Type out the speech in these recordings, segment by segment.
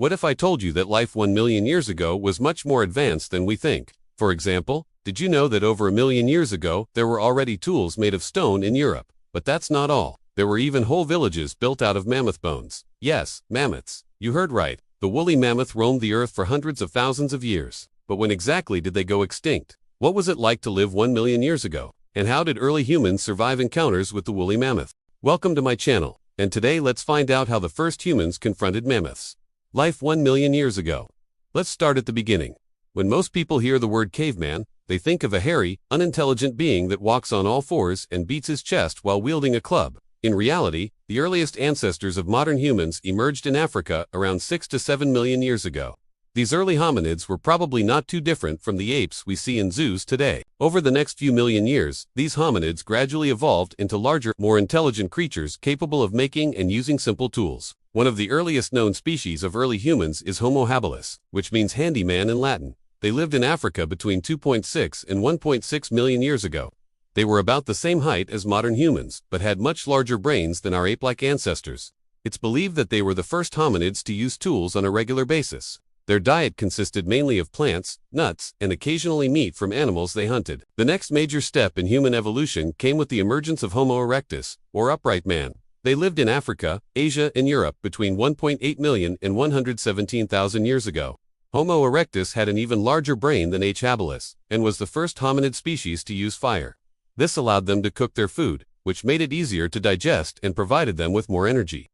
What if I told you that life 1 million years ago was much more advanced than we think? For example, did you know that over 1 million years ago there were already tools made of stone in Europe? But that's not all. There were even whole villages built out of mammoth bones. Yes, mammoths. You heard right. The woolly mammoth roamed the earth for hundreds of thousands of years. But when exactly did they go extinct? What was it like to live 1 million years ago? And how did early humans survive encounters with the woolly mammoth? Welcome to my channel, and today let's find out how the first humans confronted mammoths. Life 1 million years ago. Let's start at the beginning. When most people hear the word caveman, they think of a hairy, unintelligent being that walks on all fours and beats his chest while wielding a club. In reality, the earliest ancestors of modern humans emerged in Africa around 6 to 7 million years ago. These early hominids were probably not too different from the apes we see in zoos today. Over the next few million years, these hominids gradually evolved into larger, more intelligent creatures capable of making and using simple tools. One of the earliest known species of early humans is Homo habilis, which means handyman in Latin. They lived in Africa between 2.6 and 1.6 million years ago. They were about the same height as modern humans, but had much larger brains than our ape-like ancestors. It's believed that they were the first hominids to use tools on a regular basis. Their diet consisted mainly of plants, nuts, and occasionally meat from animals they hunted. The next major step in human evolution came with the emergence of Homo erectus, or upright man. They lived in Africa, Asia, and Europe between 1.8 million and 117,000 years ago. Homo erectus had an even larger brain than H. habilis, and was the first hominid species to use fire. This allowed them to cook their food, which made it easier to digest and provided them with more energy.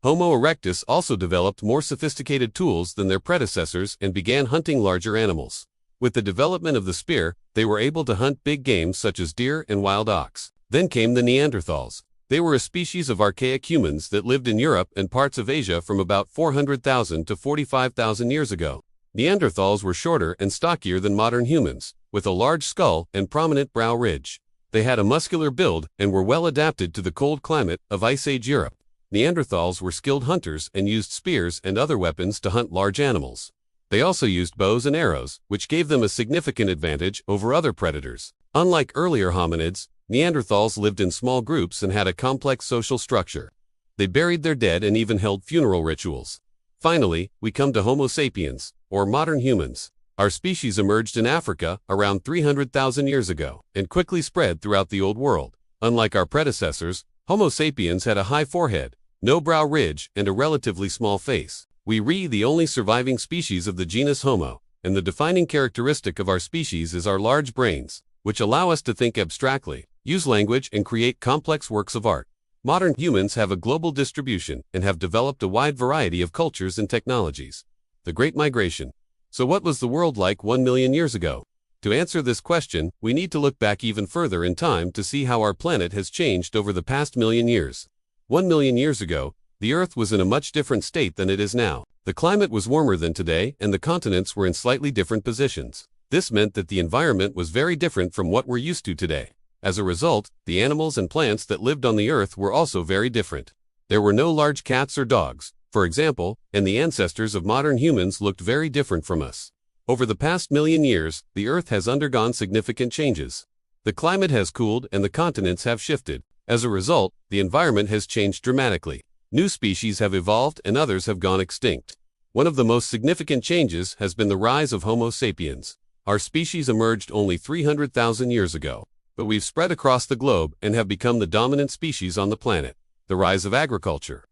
Homo erectus also developed more sophisticated tools than their predecessors and began hunting larger animals. With the development of the spear, they were able to hunt big game such as deer and wild ox. Then came the Neanderthals. They were a species of archaic humans that lived in Europe and parts of Asia from about 400,000 to 45,000 years ago. Neanderthals were shorter and stockier than modern humans, with a large skull and prominent brow ridge. They had a muscular build and were well adapted to the cold climate of Ice Age Europe. Neanderthals were skilled hunters and used spears and other weapons to hunt large animals. They also used bows and arrows, which gave them a significant advantage over other predators. Unlike earlier hominids, Neanderthals lived in small groups and had a complex social structure. They buried their dead and even held funeral rituals. Finally, we come to Homo sapiens, or modern humans. Our species emerged in Africa around 300,000 years ago and quickly spread throughout the Old World. Unlike our predecessors, Homo sapiens had a high forehead, no brow ridge, and a relatively small face. We are the only surviving species of the genus Homo, and the defining characteristic of our species is our large brains, which allow us to think abstractly, use language, and create complex works of art. Modern humans have a global distribution and have developed a wide variety of cultures and technologies. The Great Migration. So what was the world like 1 million years ago? To answer this question, we need to look back even further in time to see how our planet has changed over the past million years. 1 million years ago, the Earth was in a much different state than it is now. The climate was warmer than today, and the continents were in slightly different positions. This meant that the environment was very different from what we're used to today. As a result, the animals and plants that lived on the Earth were also very different. There were no large cats or dogs, for example, and the ancestors of modern humans looked very different from us. Over the past million years, the Earth has undergone significant changes. The climate has cooled and the continents have shifted. As a result, the environment has changed dramatically. New species have evolved and others have gone extinct. One of the most significant changes has been the rise of Homo sapiens. Our species emerged only 300,000 years ago, but we've spread across the globe and have become the dominant species on the planet. The rise of agriculture.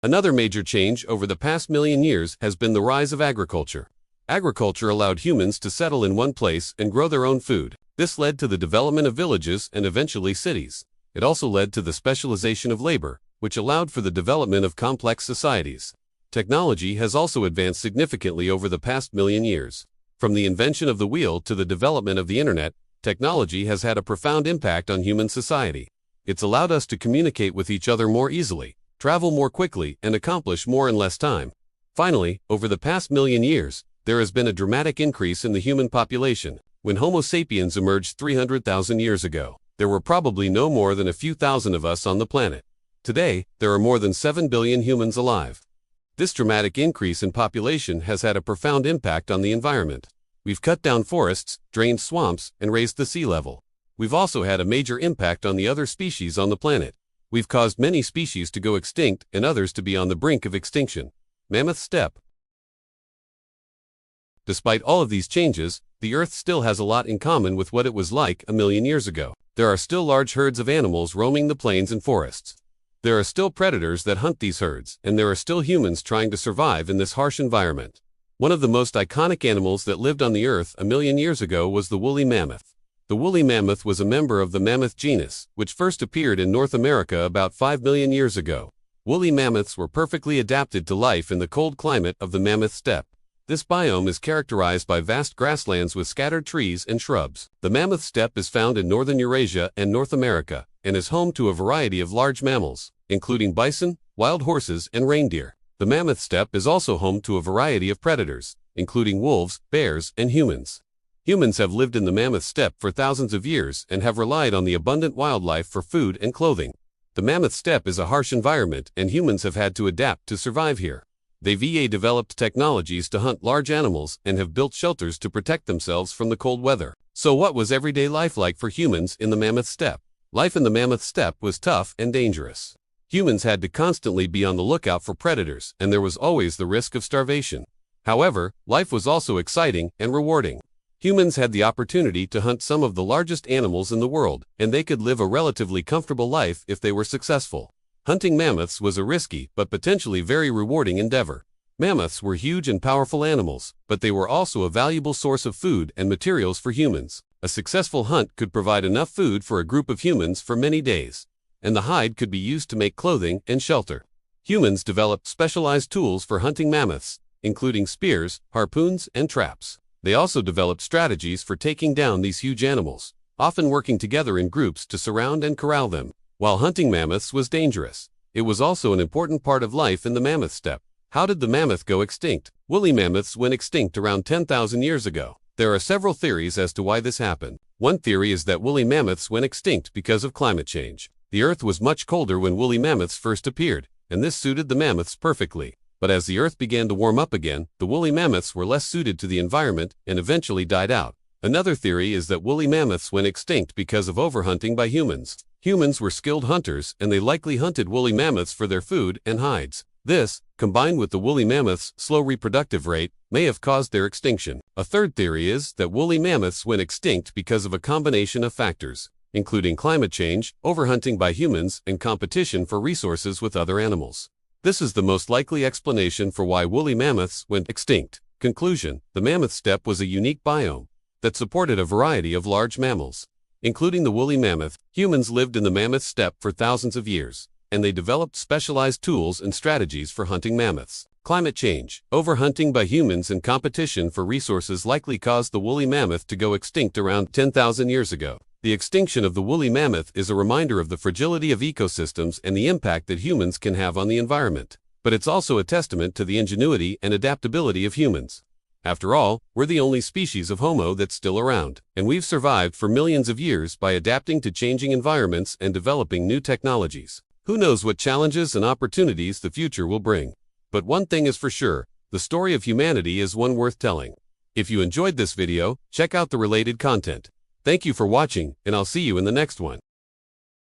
Another major change over the past million years has been the rise of agriculture. Agriculture allowed humans to settle in one place and grow their own food. This led to the development of villages and eventually cities. It also led to the specialization of labor, which allowed for the development of complex societies. Technology has also advanced significantly over the past million years. From the invention of the wheel to the development of the internet, technology has had a profound impact on human society. It's allowed us to communicate with each other more easily, travel more quickly, and accomplish more in less time. Finally, over the past million years, there has been a dramatic increase in the human population. When Homo sapiens emerged 300,000 years ago, there were probably no more than a few thousand of us on the planet. Today, there are more than 7 billion humans alive. This dramatic increase in population has had a profound impact on the environment. We've cut down forests, drained swamps, and raised the sea level. We've also had a major impact on the other species on the planet. We've caused many species to go extinct and others to be on the brink of extinction. Mammoth steppe. Despite all of these changes, the Earth still has a lot in common with what it was like a million years ago. There are still large herds of animals roaming the plains and forests. There are still predators that hunt these herds, and there are still humans trying to survive in this harsh environment. One of the most iconic animals that lived on the Earth a million years ago was the woolly mammoth. The woolly mammoth was a member of the mammoth genus, which first appeared in North America about 5 million years ago. Woolly mammoths were perfectly adapted to life in the cold climate of the mammoth steppe. This biome is characterized by vast grasslands with scattered trees and shrubs. The mammoth steppe is found in northern Eurasia and North America, and is home to a variety of large mammals, including bison, wild horses, and reindeer. The mammoth steppe is also home to a variety of predators, including wolves, bears, and humans. Humans have lived in the mammoth steppe for thousands of years and have relied on the abundant wildlife for food and clothing. The mammoth steppe is a harsh environment, and humans have had to adapt to survive here. They've developed technologies to hunt large animals and have built shelters to protect themselves from the cold weather. So what was everyday life like for humans in the mammoth steppe? Life in the mammoth steppe was tough and dangerous. Humans had to constantly be on the lookout for predators, and there was always the risk of starvation. However, life was also exciting and rewarding. Humans had the opportunity to hunt some of the largest animals in the world, and they could live a relatively comfortable life if they were successful. Hunting mammoths was a risky but potentially very rewarding endeavor. Mammoths were huge and powerful animals, but they were also a valuable source of food and materials for humans. A successful hunt could provide enough food for a group of humans for many days, and the hide could be used to make clothing and shelter. Humans developed specialized tools for hunting mammoths, including spears, harpoons, and traps. They also developed strategies for taking down these huge animals, often working together in groups to surround and corral them. While hunting mammoths was dangerous, it was also an important part of life in the mammoth steppe. How did the mammoth go extinct? Woolly mammoths went extinct around 10,000 years ago. There are several theories as to why this happened. One theory is that woolly mammoths went extinct because of climate change. The Earth was much colder when woolly mammoths first appeared, and this suited the mammoths perfectly. But as the Earth began to warm up again, the woolly mammoths were less suited to the environment and eventually died out. Another theory is that woolly mammoths went extinct because of overhunting by humans. Humans were skilled hunters, and they likely hunted woolly mammoths for their food and hides. This, combined with the woolly mammoth's slow reproductive rate, may have caused their extinction. A third theory is that woolly mammoths went extinct because of a combination of factors, including climate change, overhunting by humans, and competition for resources with other animals. This is the most likely explanation for why woolly mammoths went extinct. Conclusion: the mammoth steppe was a unique biome that supported a variety of large mammals. Including the woolly mammoth, humans lived in the mammoth steppe for thousands of years, and they developed specialized tools and strategies for hunting mammoths. Climate change, overhunting by humans, and competition for resources likely caused the woolly mammoth to go extinct around 10,000 years ago. The extinction of the woolly mammoth is a reminder of the fragility of ecosystems and the impact that humans can have on the environment. But it's also a testament to the ingenuity and adaptability of humans. After all, we're the only species of Homo that's still around, and we've survived for millions of years by adapting to changing environments and developing new technologies. Who knows what challenges and opportunities the future will bring? But one thing is for sure, the story of humanity is one worth telling. If you enjoyed this video, check out the related content. Thank you for watching, and I'll see you in the next one.